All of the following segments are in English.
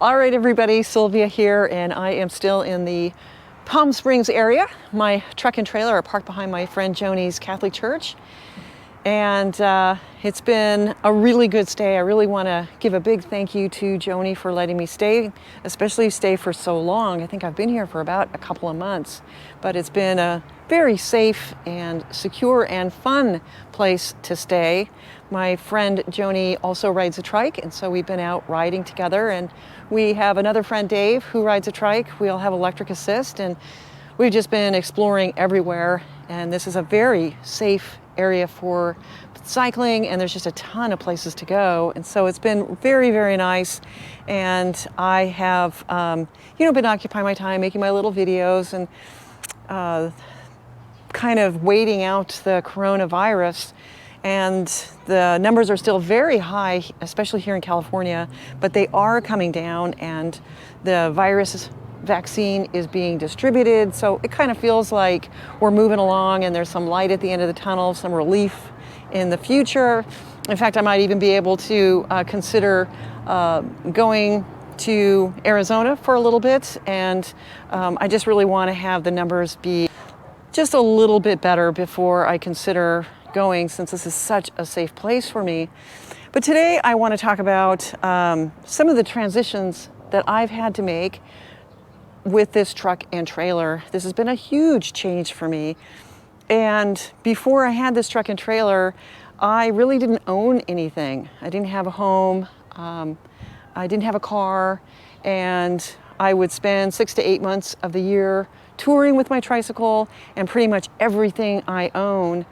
All right, everybody, Sylvia here, and I am still in the Palm Springs area. My truck and trailer are parked behind my friend Joni's Catholic church, and it's been a really good stay. I really want to give a big thank you to Joni for letting me stay, especially stay for so long. I think I've been here for about a couple of months, but it's been a very safe and secure and fun place to stay. My friend Joni also rides a trike, and so we've been out riding together, and we have another friend, Dave, who rides a trike. We all have electric assist, and we've just been exploring everywhere, and this is a very safe area for cycling, and there's just a ton of places to go, and so it's been very, very nice. And I have been occupying my time making my little videos and kind of waiting out the coronavirus. And the numbers are still very high, especially here in California, but they are coming down, and the virus vaccine is being distributed. So it kind of feels like we're moving along, and there's some light at the end of the tunnel, some relief in the future. In fact, I might even be able to consider going to Arizona for a little bit. And I just really want to have the numbers be just a little bit better before I consider going, since this is such a safe place for me. But today I want to talk about some of the transitions that I've had to make with this truck and trailer. This has been a huge change for me. And before I had this truck and trailer, I really didn't own anything. I didn't have a home, I didn't have a car, and I would spend 6 to 8 months of the year touring with my tricycle, and pretty much everything I own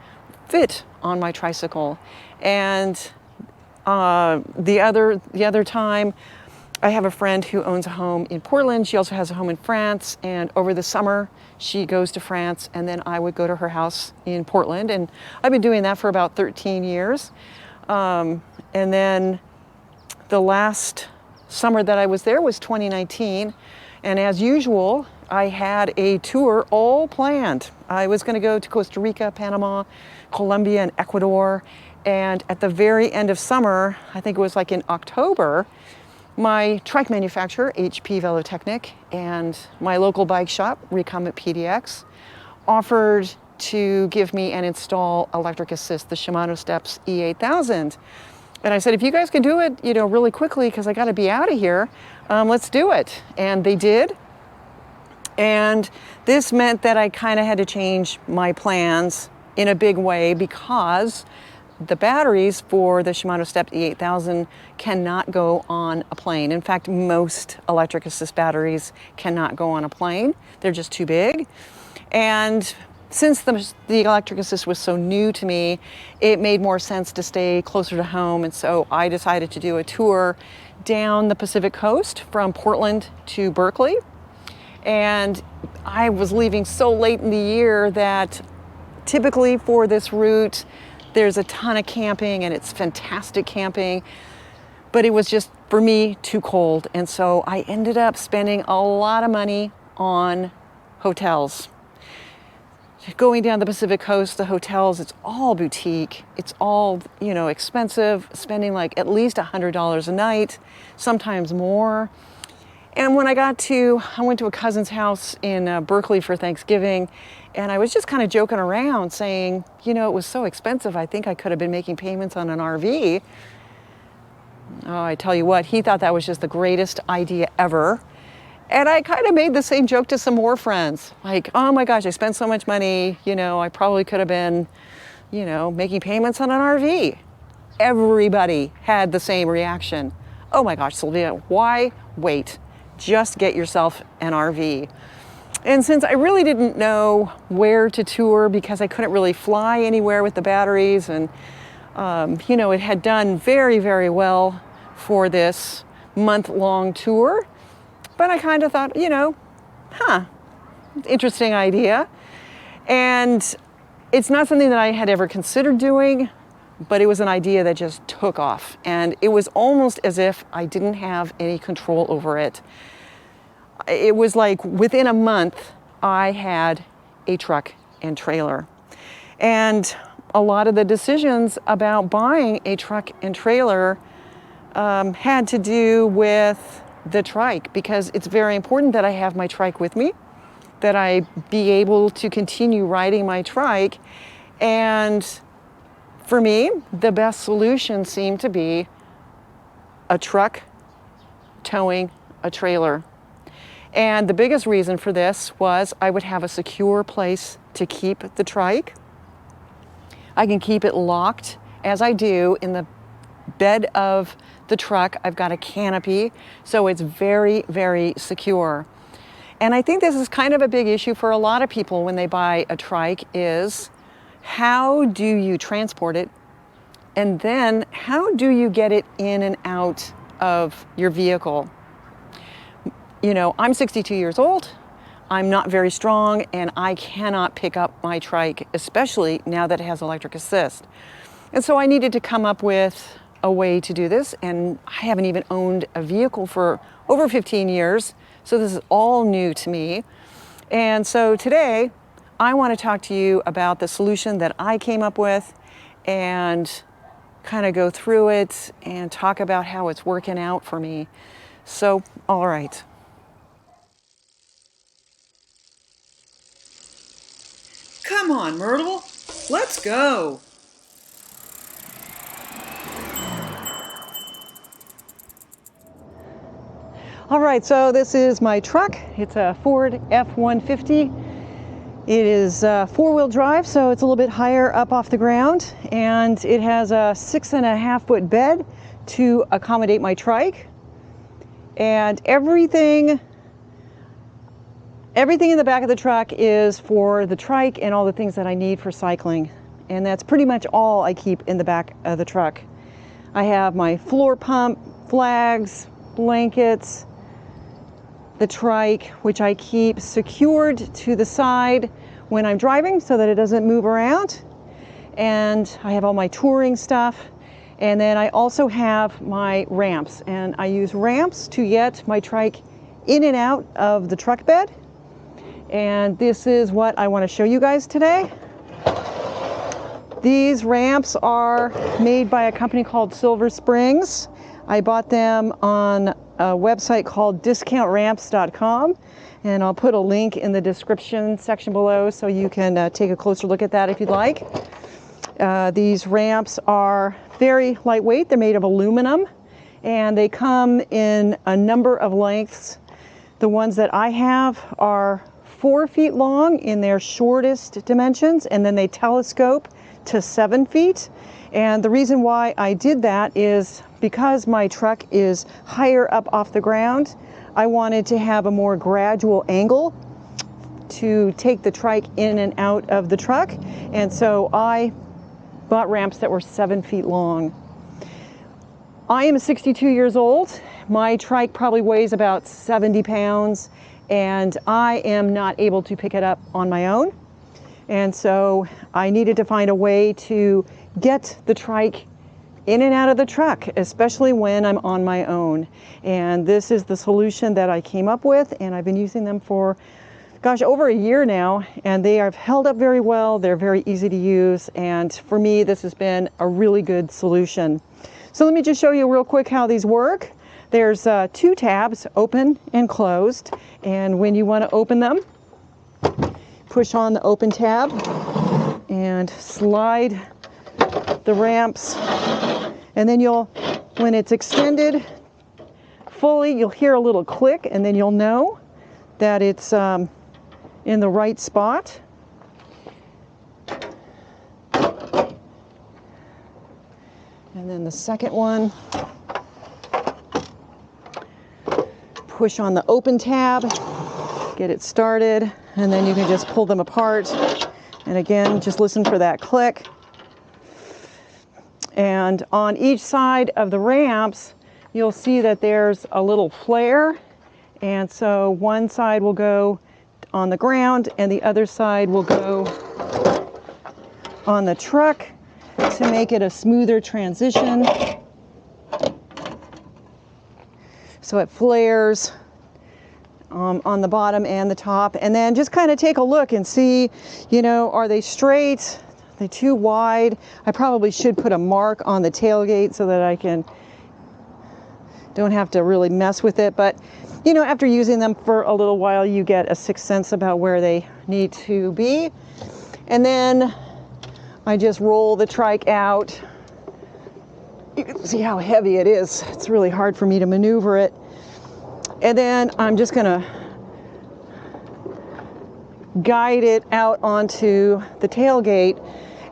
fit on my tricycle. And the other time, I have a friend who owns a home in Portland. She also has a home in France, and over the summer she goes to France, and then I would go to her house in Portland, and I've been doing that for about 13 years. And then the last summer that I was there was 2019, and as usual, I had a tour all planned. I was going to go to Costa Rica, Panama, Colombia, and Ecuador. And at the very end of summer, I think it was like in October, my trike manufacturer, HP Velotechnic, and my local bike shop, Recumbent PDX, offered to give me and install electric assist, the Shimano Steps E8000. And I said, if you guys can do it, really quickly, because I got to be out of here, let's do it. And they did. And this meant that I kind of had to change my plans in a big way, because the batteries for the Shimano Step E8000 cannot go on a plane. In fact, most electric assist batteries cannot go on a plane. They're just too big. And since the electric assist was so new to me, it made more sense to stay closer to home. And so I decided to do a tour down the Pacific coast from Portland to Berkeley. And I was leaving so late in the year that typically for this route, there's a ton of camping, and it's fantastic camping, but it was just, for me, too cold. And so I ended up spending a lot of money on hotels. Going down the Pacific coast, the hotels, it's all boutique. It's all, expensive, spending like at least $100 a night, sometimes more. And when I went to a cousin's house in Berkeley for Thanksgiving, and I was just kind of joking around saying, it was so expensive, I think I could have been making payments on an RV. Oh, I tell you what, he thought that was just the greatest idea ever. And I kind of made the same joke to some more friends, like, oh my gosh, I spent so much money, I probably could have been, making payments on an RV. Everybody had the same reaction. Oh my gosh, Sylvia, why wait? Just get yourself an RV. And since I really didn't know where to tour, because I couldn't really fly anywhere with the batteries, and it had done very, very well for this month-long tour, but I kind of thought, interesting idea. And it's not something that I had ever considered doing, but it was an idea that just took off. And it was almost as if I didn't have any control over it. It was like within a month, I had a truck and trailer. And a lot of the decisions about buying a truck and trailer had to do with the trike, because it's very important that I have my trike with me, that I be able to continue riding my trike. And for me, the best solution seemed to be a truck towing a trailer. And the biggest reason for this was I would have a secure place to keep the trike. I can keep it locked, as I do in the bed of the truck. I've got a canopy, so it's very, very secure. And I think this is kind of a big issue for a lot of people when they buy a trike, is how do you transport it? And then how do you get it in and out of your vehicle? You know, I'm 62 years old. I'm not very strong, and I cannot pick up my trike, especially now that it has electric assist. And so I needed to come up with a way to do this, and I haven't even owned a vehicle for over 15 years, so this is all new to me. And so today, I want to talk to you about the solution that I came up with and kind of go through it and talk about how it's working out for me. So, all right. Come on, Myrtle, let's go. All right, so this is my truck. It's a Ford F-150. It is four-wheel drive, so it's a little bit higher up off the ground, and it has a 6.5-foot bed to accommodate my trike. And everything in the back of the truck is for the trike and all the things that I need for cycling. And that's pretty much all I keep in the back of the truck. I have my floor pump, flags, blankets, the trike, which I keep secured to the side when I'm driving so that it doesn't move around. And I have all my touring stuff. And then I also have my ramps, and I use ramps to get my trike in and out of the truck bed. And this is what I want to show you guys today. These ramps are made by a company called Silver Springs. I bought them on a website called discountramps.com, and I'll put a link in the description section below so you can take a closer look at that if you'd like. These ramps are very lightweight. They're made of aluminum, and they come in a number of lengths. The ones that I have are 4 feet long in their shortest dimensions, and then they telescope to 7 feet. And the reason why I did that is because my truck is higher up off the ground. I wanted to have a more gradual angle to take the trike in and out of the truck, and so I bought ramps that were 7 feet long. I am 62 years old. My trike probably weighs about 70 pounds, and I am not able to pick it up on my own. And so I needed to find a way to get the trike in and out of the truck, especially when I'm on my own. And this is the solution that I came up with, and I've been using them for, gosh, over a year now, and they have held up very well. They're very easy to use, and for me, this has been a really good solution. So let me just show you real quick how these work. There's 2 tabs, open and closed, and when you want to open them, push on the open tab and slide the ramps, and then when it's extended fully, you'll hear a little click, and then you'll know that it's in the right spot. And then the second one, push on the open tab, get it started, and then you can just pull them apart. And again, just listen for that click. And on each side of the ramps, you'll see that there's a little flare. And so one side will go on the ground and the other side will go on the truck to make it a smoother transition. So it flares on the bottom and the top, and then just kind of take a look and see, are they straight? Are they too wide? I probably should put a mark on the tailgate so that I can don't have to really mess with it. But you know, after using them for a little while, you get a sixth sense about where they need to be. And then I just roll the trike out. You can see how heavy it is. It's really hard for me to maneuver it. And then I'm just gonna guide it out onto the tailgate,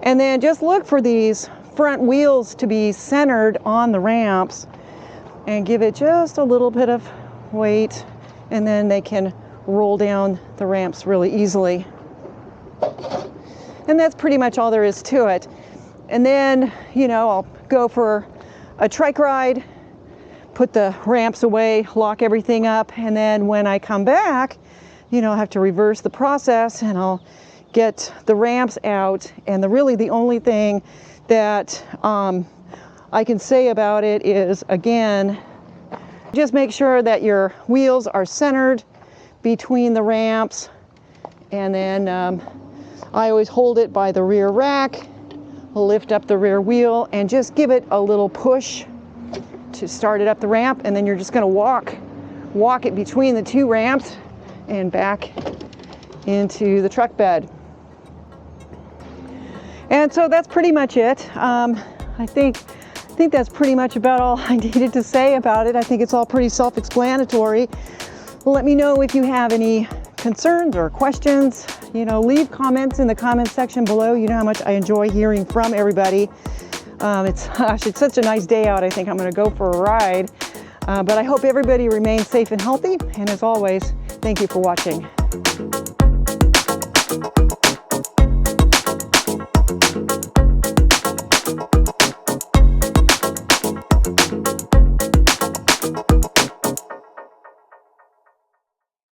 and then just look for these front wheels to be centered on the ramps and give it just a little bit of weight, and then they can roll down the ramps really easily. And that's pretty much all there is to it. And then, you know, I'll go for a trike ride, put the ramps away, lock everything up, and then when I come back, you know, I have to reverse the process, and I'll get the ramps out. And really the only thing that I can say about it is, again, just make sure that your wheels are centered between the ramps, and then I always hold it by the rear rack, lift up the rear wheel, and just give it a little push to start it up the ramp, and then you're just going to walk it between the two ramps and back into the truck bed. And so that's pretty much it. I think that's pretty much about all I needed to say about it. I think it's all pretty self-explanatory. Let me know if you have any concerns or questions. You know, leave comments in the comment section below. You know how much I enjoy hearing from everybody. It's such a nice day out. I think I'm going to go for a ride. But I hope everybody remains safe and healthy. And as always, thank you for watching.